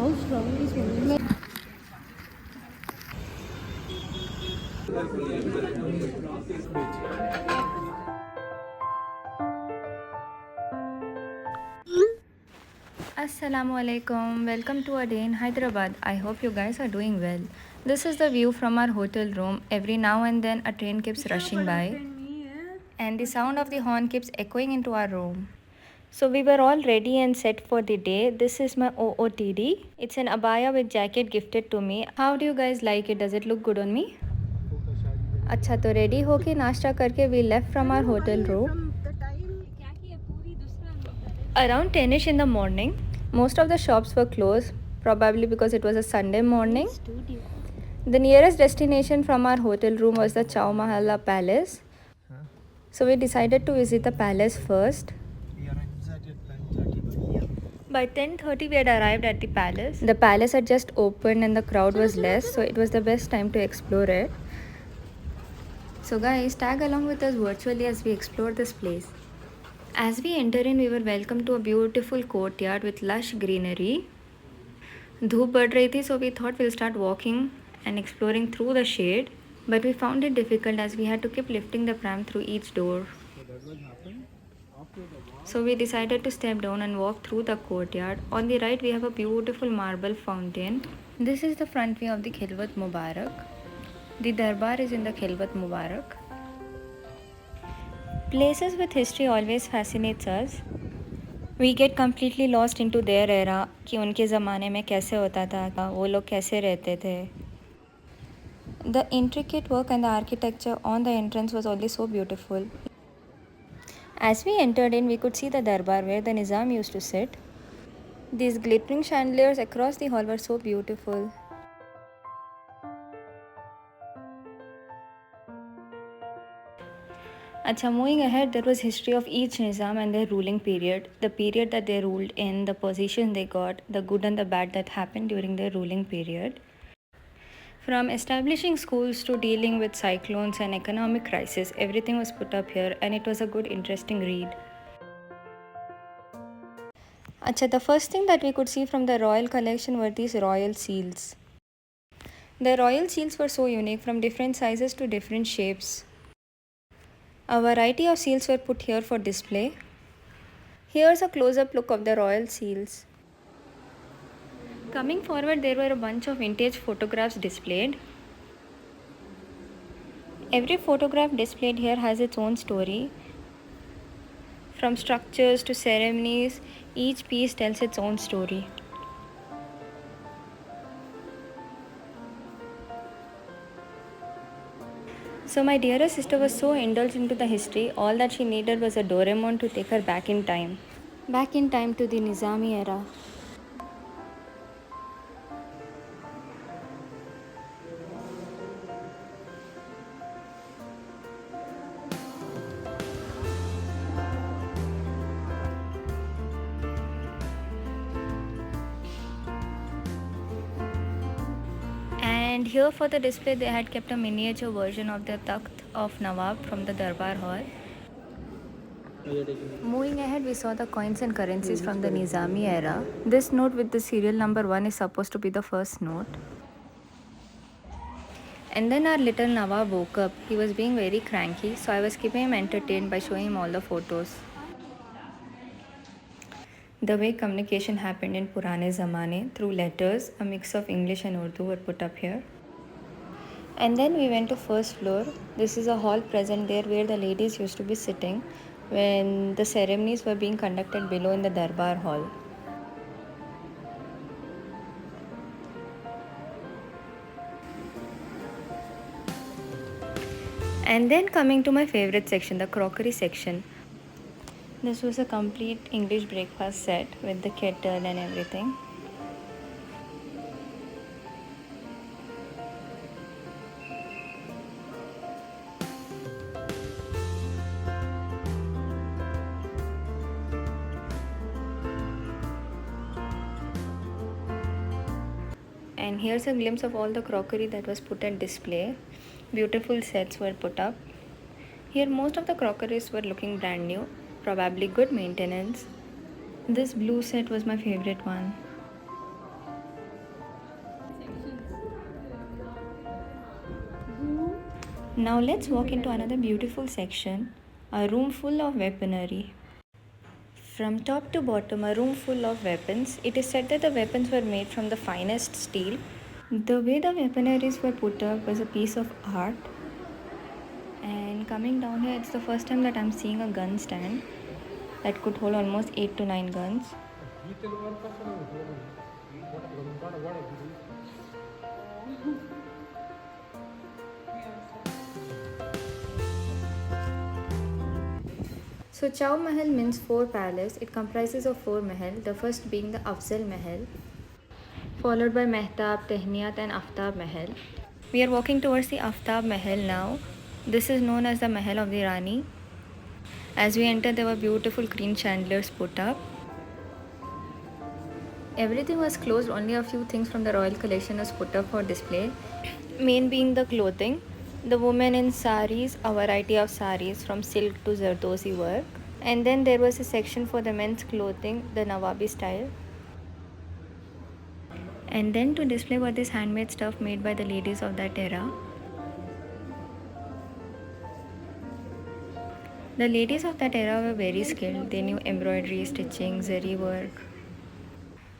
How strong is one? Assalamu alaikum. Welcome to a day in Hyderabad. I hope you guys are doing well. This is the view from our hotel room. Every now and then a train keeps rushing by and the sound of the horn keeps echoing into our room. So we were all ready and set for the day. This is my OOTD. It's an abaya with jacket gifted to me. How do you guys like it? Does it look good on me? अच्छा तो ready होके नाश्ता करके we left from our hotel room around 10ish in the morning. Most of the shops were closed, probably because it was a Sunday morning. The nearest destination from our hotel room was the Chowmahalla palace. So we decided to visit the palace first. By 10:30 we had arrived at the palace. The palace had just opened and the crowd was less, so it was the best time to explore it. So guys, tag along with us virtually as we explore this place. As we enter in, we were welcomed to a beautiful courtyard with lush greenery. धूप बढ़ रही थी, so we thought we'll start walking and exploring through the shade. But we found it difficult as we had to keep lifting the pram through each door. So we decided to step down and walk through the courtyard. On the right, we have a beautiful marble fountain. This is the front view of the Khilwat Mubarak. The Darbar is in the Khilwat Mubarak. Places with history always fascinates us. We get completely lost into their era कि उनके ज़माने में कैसे होता था, वो लोग कैसे रहते थे. The intricate work and the architecture on the entrance was always so beautiful. As we entered in, we could see the Darbar where the Nizam used to sit. These glittering chandeliers across the hall were so beautiful. Acha, moving ahead, there was history of each Nizam and their ruling period, the period that they ruled in, the position they got, the good and the bad that happened during their ruling period. From establishing schools to dealing with cyclones and economic crisis, everything was put up here and it was a good interesting read. Acha, the first thing that we could see from the royal collection were these royal seals. The royal seals were so unique, from different sizes to different shapes. A variety of seals were put here for display. Here's a close-up look of the royal seals. Coming forward, there were a bunch of vintage photographs displayed. Every photograph displayed here has its own story. From structures to ceremonies, each piece tells its own story. So my dearest sister was so indulged into the history, all that she needed was a Doraemon to take her back in time. Back in time to the Nizami era. And here for the display they had kept a miniature version of the Takht of Nawab from the Darbar Hall. Moving ahead, we saw the coins and currencies from the Nizami era. This note with the serial number 1 is supposed to be the first note. And then our little Nawab woke up. He was being very cranky, so I was keeping him entertained by showing him all the photos. The way communication happened in Purane Zamane through letters, a mix of English and Urdu were put up here. And then we went to first floor. This is a hall present there where the ladies used to be sitting when the ceremonies were being conducted below in the Darbar hall. And then coming to my favorite section, the crockery section. This was a complete English breakfast set with the kettle and everything. And here's a glimpse of all the crockery that was put at display. Beautiful sets were put up. Here most of the crockeries were looking brand new, probably good maintenance. This blue set was my favorite one. Now let's walk into another beautiful section, a room full of weaponry. From top to bottom, a room full of weapons. It is said that the weapons were made from the finest steel. The way the weaponaries were put up was a piece of art. And coming down here, it's the first time that I'm seeing a gun stand that could hold almost 8 to 9 guns. So Chowmahalla means 4 palace. It comprises of 4 mahal, the first being the Afzal Mahal, followed by Mehtab, Tehniyat and Aftab Mahal. We are walking towards the Aftab Mahal now. This is known as the Mahal of the Rani. As we entered, there were beautiful green chandeliers put up. Everything was closed, only a few things from the royal collection was put up for display. Main being the clothing. The women in saris, a variety of saris from silk to Zardozi work. And then there was a section for the men's clothing, the Nawabi style. And then to display were this handmade stuff made by the ladies of that era. The ladies of that era were very skilled. They knew embroidery, stitching, zari work.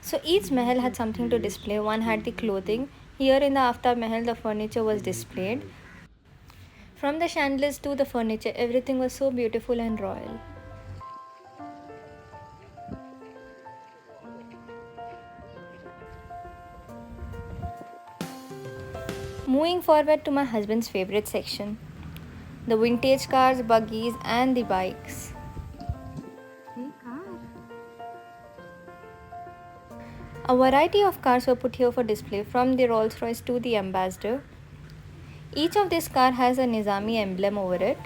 So each mahal had something to display. One had the clothing. Here in the Aftab Mahal, the furniture was displayed. From the chandeliers to the furniture, everything was so beautiful and royal. Moving forward to my husband's favorite section, the vintage cars, buggies and the bikes. A variety of cars were put here for display, from the Rolls Royce to the Ambassador. Each of these cars has a Nizami emblem over it.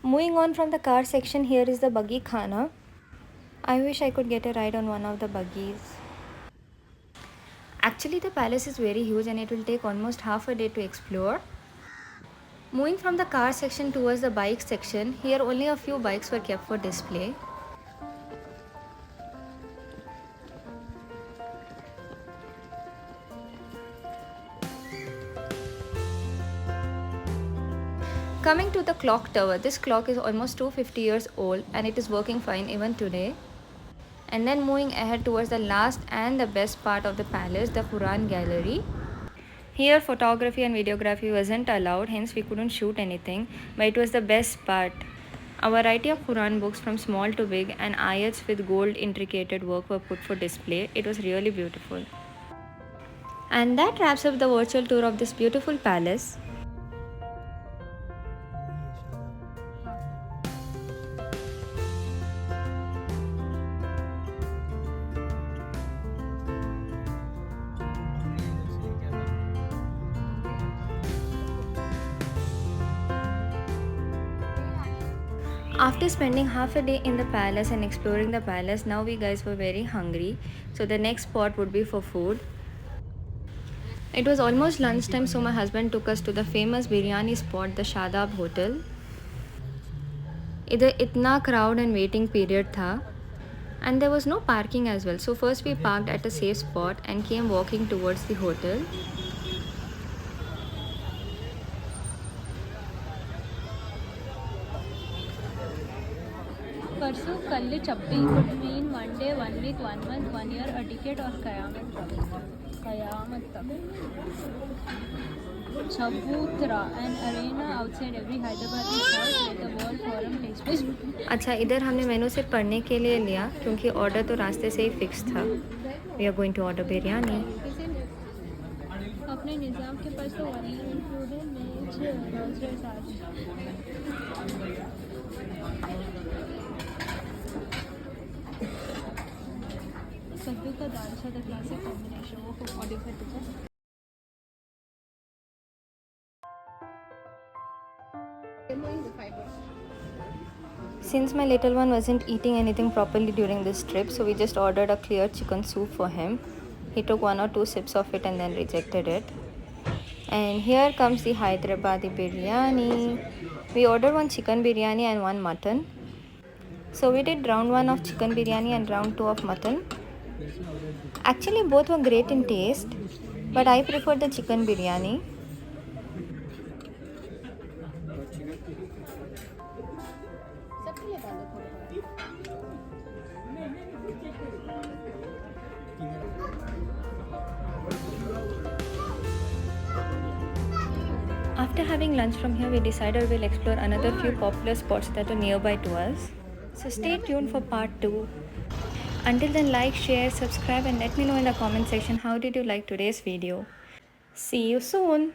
Moving on from the car section, here is the buggy khana. I wish I could get a ride on one of the buggies. Actually, the palace is very huge and it will take almost half a day to explore. Moving from the car section towards the bike section, here only a few bikes were kept for display. Coming to the clock tower, this clock is almost 250 years old and it is working fine even today. And then moving ahead towards the last and the best part of the palace, the Quran gallery. Here photography and videography wasn't allowed, hence we couldn't shoot anything, but it was the best part. A variety of Quran books from small to big and ayats with gold intricated work were put for display. It was really beautiful. And that wraps up the virtual tour of this beautiful palace. After spending half a day in the palace and exploring the palace, now we guys were very hungry. So the next spot would be for food. It was almost lunchtime, so my husband took us to the famous Biryani Spot, the Shadab Hotel. Either itna crowd and waiting period tha, and there was no parking as well. So first we parked at a safe spot and came walking towards the hotel. परसों कल्ले चप्पी could mean 1 day, 1 week, 1 month, 1 year, a decade और कयामत तक. Chabootra, an arena outside every Hyderabadi house where the World Forum takes place. अच्छा, इधर हमने मेनू सिर्फ पढ़ने के लिए लिया क्योंकि ऑर्डर तो रास्ते से ही फिक्स था. We are going to order biryani. अपने निज़ाम के पास तो वही इंक्लूडेड मैच रोल्स रॉयस कद्दू का दाल सा द क्लासिक कॉम्बिनेशन वो ऑडियो कर दीजिए. Since my little one wasn't eating anything properly during this trip, so we just ordered a clear chicken soup for him. He took 1 or 2 sips of it and then rejected it. And here comes the Hyderabadi biryani. We ordered one chicken biryani and one mutton. So we did round 1 of chicken biryani and round 2 of mutton. Actually both were great in taste, but I preferred the chicken biryani. After having lunch from here, we decided we'll explore another few popular spots that are nearby to us. So stay tuned for part 2. Until then, like, share, subscribe and let me know in the comment section how did you like today's video. See you soon.